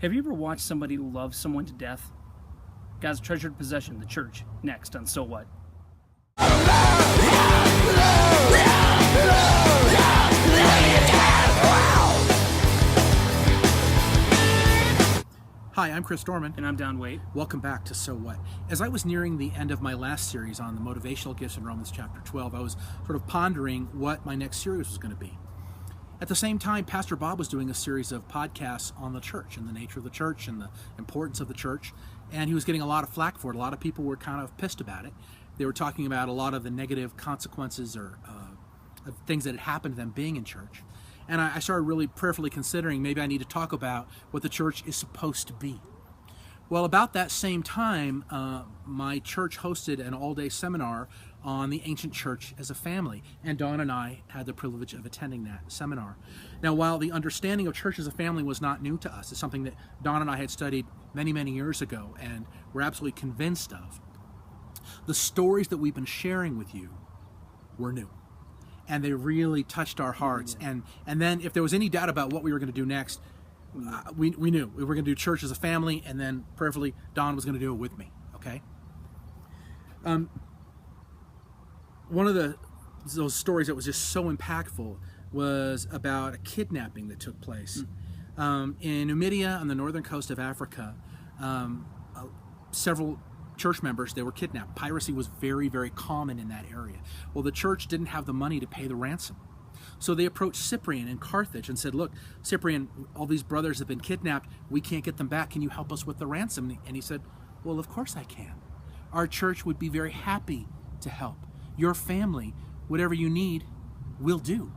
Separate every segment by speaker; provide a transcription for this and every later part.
Speaker 1: Have you ever watched somebody love someone to death? God's treasured possession, the church, next on So What?
Speaker 2: Hi, I'm Chris Dorman.
Speaker 1: And I'm Don Waite.
Speaker 2: Welcome back to So What. As I was nearing the end of my last series on the motivational gifts in Romans chapter 12, I was sort of pondering what my next series was going to be. At the same time, Pastor Bob was doing a series of podcasts on the church and the nature of the church and the importance of the church, and he was getting a lot of flack for it. A lot of people were kind of pissed about it. They were talking about a lot of the negative consequences or of things that had happened to them being in church. And I started really prayerfully considering maybe I need to talk about what the church is supposed to be. Well, about that same time, my church hosted an all-day seminar on the ancient church as a family, and Dawn and I had the privilege of attending that seminar. Now, while the understanding of church as a family was not new to us, it's something that Dawn and I had studied many, many years ago and were absolutely convinced of, the stories that we've been sharing with you were new. And they really touched our hearts. And then if there was any doubt about what we were going to do next, we knew we were going to do church as a family, and then prayerfully Don was going to do it with me. Okay. One of those stories that was just so impactful was about a kidnapping that took place in Numidia on the northern coast of Africa. Several church members, they were kidnapped. Piracy was very, very common in that area. Well, the church didn't have the money to pay the ransom. So they approached Cyprian in Carthage and said, look, Cyprian, all these brothers have been kidnapped. We can't get them back. Can you help us with the ransom? And he said, well, of course I can. Our church would be very happy to help. Your family, whatever you need, we'll do.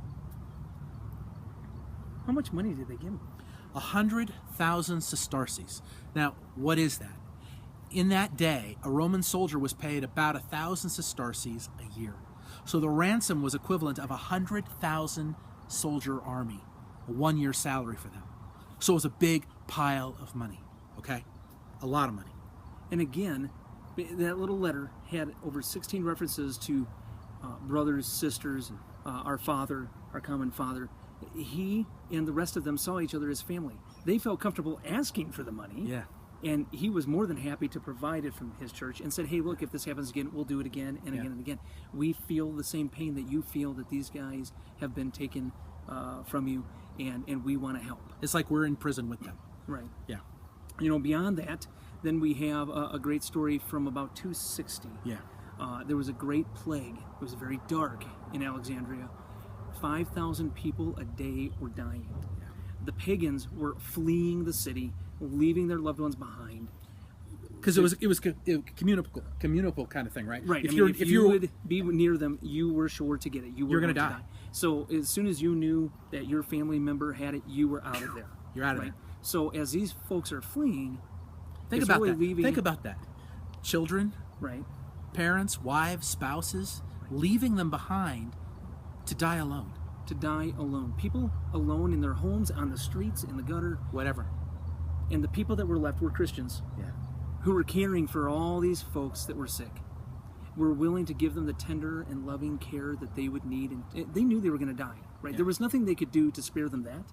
Speaker 1: How much money did they give him?
Speaker 2: 100,000 sesterces. Now, what is that? In that day, a Roman soldier was paid about 1,000 sesterces a year. So the ransom was equivalent of 100,000 soldier army, a 1-year salary for them. So it was a big pile of money, okay? A lot of money.
Speaker 1: And again, that little letter had over 16 references to brothers, sisters, our father, our common father. He and the rest of them saw each other as family. They felt comfortable asking for the money.
Speaker 2: Yeah.
Speaker 1: And he was more than happy to provide it from his church and said, hey, look, if this happens again, we'll do it again and again and again. We feel the same pain that you feel that these guys have been taken from you, and we want to help.
Speaker 2: It's like we're in prison with them.
Speaker 1: Right.
Speaker 2: Yeah.
Speaker 1: You know, beyond that, then we have a great story from about 260.
Speaker 2: Yeah.
Speaker 1: There was a great plague. It was very dark in Alexandria. 5,000 people a day were dying.
Speaker 2: Yeah.
Speaker 1: The pagans were fleeing the city, leaving their loved ones behind.
Speaker 2: Because it was communicable kind of thing, right?
Speaker 1: Right. If you would be near them, you were sure to get it. You were going to die. So as soon as you knew that your family member had it, you were out of there.
Speaker 2: You're out of there.
Speaker 1: So as these folks are fleeing,
Speaker 2: think about that. Think about that. Children,
Speaker 1: right?
Speaker 2: Parents, wives, spouses, leaving them behind to die alone.
Speaker 1: To die alone. People alone in their homes, on the streets, in the gutter,
Speaker 2: whatever.
Speaker 1: And the people that were left were Christians.
Speaker 2: Yeah.
Speaker 1: Who were caring for all these folks that were sick. Were willing to give them the tender and loving care that they would need. And they knew they were going to die, right? Yeah. There was nothing they could do to spare them that.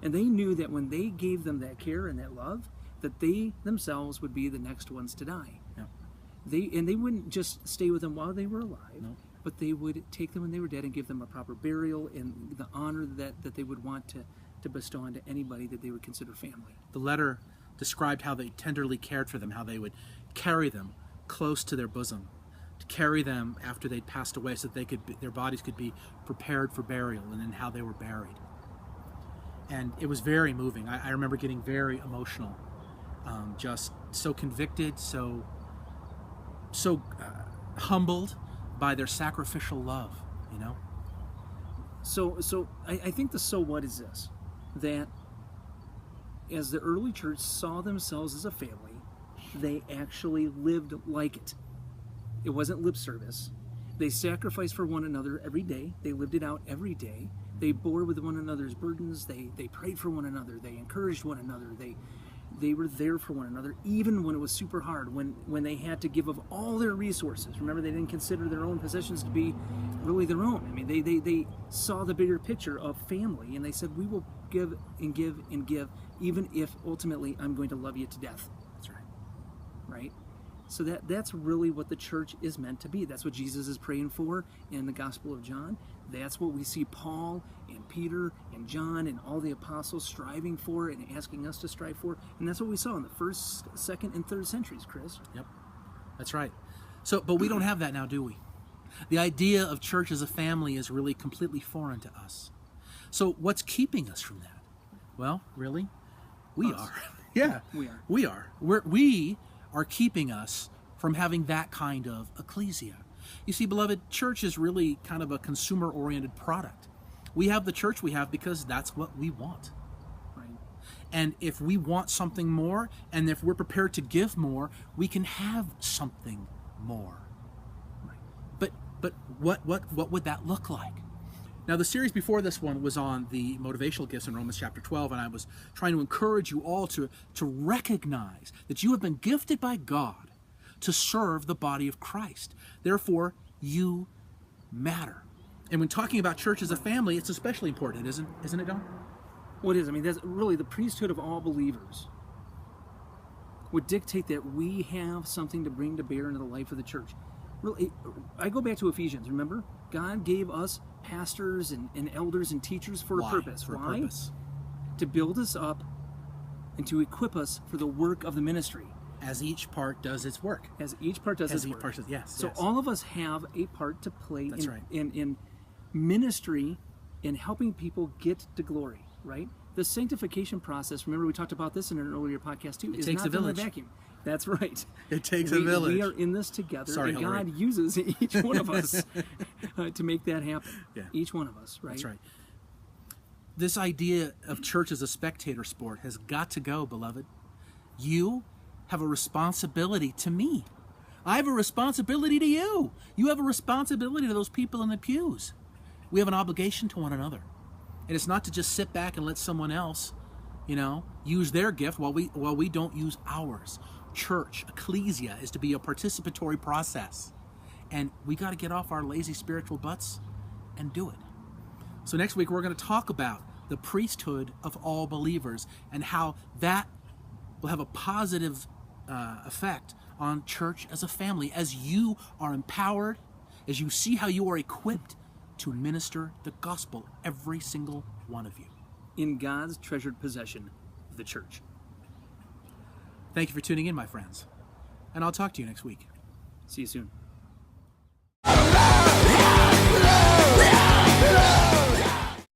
Speaker 1: And they knew that when they gave them that care and that love, that they themselves would be the next ones to die.
Speaker 2: Yeah.
Speaker 1: They wouldn't just stay with them while they were alive.
Speaker 2: No.
Speaker 1: But they would take them when they were dead and give them a proper burial and the honor that they would want to bestow onto anybody that they would consider family.
Speaker 2: The letter described how they tenderly cared for them, how they would carry them close to their bosom, to carry them after they'd passed away so that their bodies could be prepared for burial, and then how they were buried. And it was very moving. I remember getting very emotional, just so convicted, so humbled by their sacrificial love, you know?
Speaker 1: So I think the so what is this, that as the early church saw themselves as a family, they actually lived like it. It wasn't lip service. They sacrificed for one another every day. They lived it out every day. They bore with one another's burdens. They prayed for one another. They encouraged one another. they were there for one another, even when it was super hard, when they had to give of all their resources. Remember, they didn't consider their own possessions to be really their own. I mean, they saw the bigger picture of family, and they said, we will give and give and give, even if ultimately I'm going to love you to death.
Speaker 2: That's right.
Speaker 1: Right? So that's really what the church is meant to be. That's what Jesus is praying for in the Gospel of John. That's what we see Paul and Peter and John and all the apostles striving for and asking us to strive for. And that's what we saw in the first, second, and third centuries, Chris.
Speaker 2: Yep, that's right. So, but we don't have that now, do we? The idea of church as a family is really completely foreign to us. So what's keeping us from that? Well, really, we
Speaker 1: Us.
Speaker 2: are. Yeah,
Speaker 1: We are.
Speaker 2: We are. We are keeping us from having that kind of ecclesia. You see, beloved, church is really kind of a consumer-oriented product. We have the church we have because that's what we want.
Speaker 1: Right.
Speaker 2: And if we want something more, and if we're prepared to give more, we can have something more.
Speaker 1: Right.
Speaker 2: But what would that look like? Now, the series before this one was on the motivational gifts in Romans chapter 12, and I was trying to encourage you all to recognize that you have been gifted by God to serve the body of Christ. Therefore, you matter. And when talking about church as a family, it's especially important, isn't it, Don?
Speaker 1: What is? I mean, that's really the priesthood of all believers would dictate that we have something to bring to bear into the life of the church. Really, I go back to Ephesians, remember? God gave us pastors and elders and teachers for a purpose.
Speaker 2: For
Speaker 1: Why?
Speaker 2: a purpose.
Speaker 1: To build us up and to equip us for the work of the ministry.
Speaker 2: As each part does its work.
Speaker 1: As each part does
Speaker 2: As
Speaker 1: its
Speaker 2: each
Speaker 1: work.
Speaker 2: part does, yes.
Speaker 1: So
Speaker 2: yes.
Speaker 1: all of us have a part to play
Speaker 2: That's right.
Speaker 1: in ministry, in helping people get to glory, right? The sanctification process, remember we talked about this in an earlier podcast too,
Speaker 2: It
Speaker 1: is
Speaker 2: takes
Speaker 1: not
Speaker 2: a
Speaker 1: done in a
Speaker 2: village.
Speaker 1: vacuum. That's right.
Speaker 2: It takes a village.
Speaker 1: We are in this together,
Speaker 2: Sorry,
Speaker 1: and
Speaker 2: Hillary.
Speaker 1: God uses each one of us to make that happen.
Speaker 2: Yeah.
Speaker 1: Each one of us, right?
Speaker 2: That's right. This idea of church as a spectator sport has got to go, beloved. You have a responsibility to me. I have a responsibility to you. You have a responsibility to those people in the pews. We have an obligation to one another. And it's not to just sit back and let someone else, use their gift while we don't use ours. Church, ecclesia, is to be a participatory process. And we got to get off our lazy spiritual butts and do it. So next week we're going to talk about the priesthood of all believers and how that will have a positive effect on church as a family, as you are empowered, as you see how you are equipped to minister the gospel, every single one of you.
Speaker 1: In God's treasured possession, the church.
Speaker 2: Thank you for tuning in, my friends. And I'll talk to you next week.
Speaker 1: See you soon.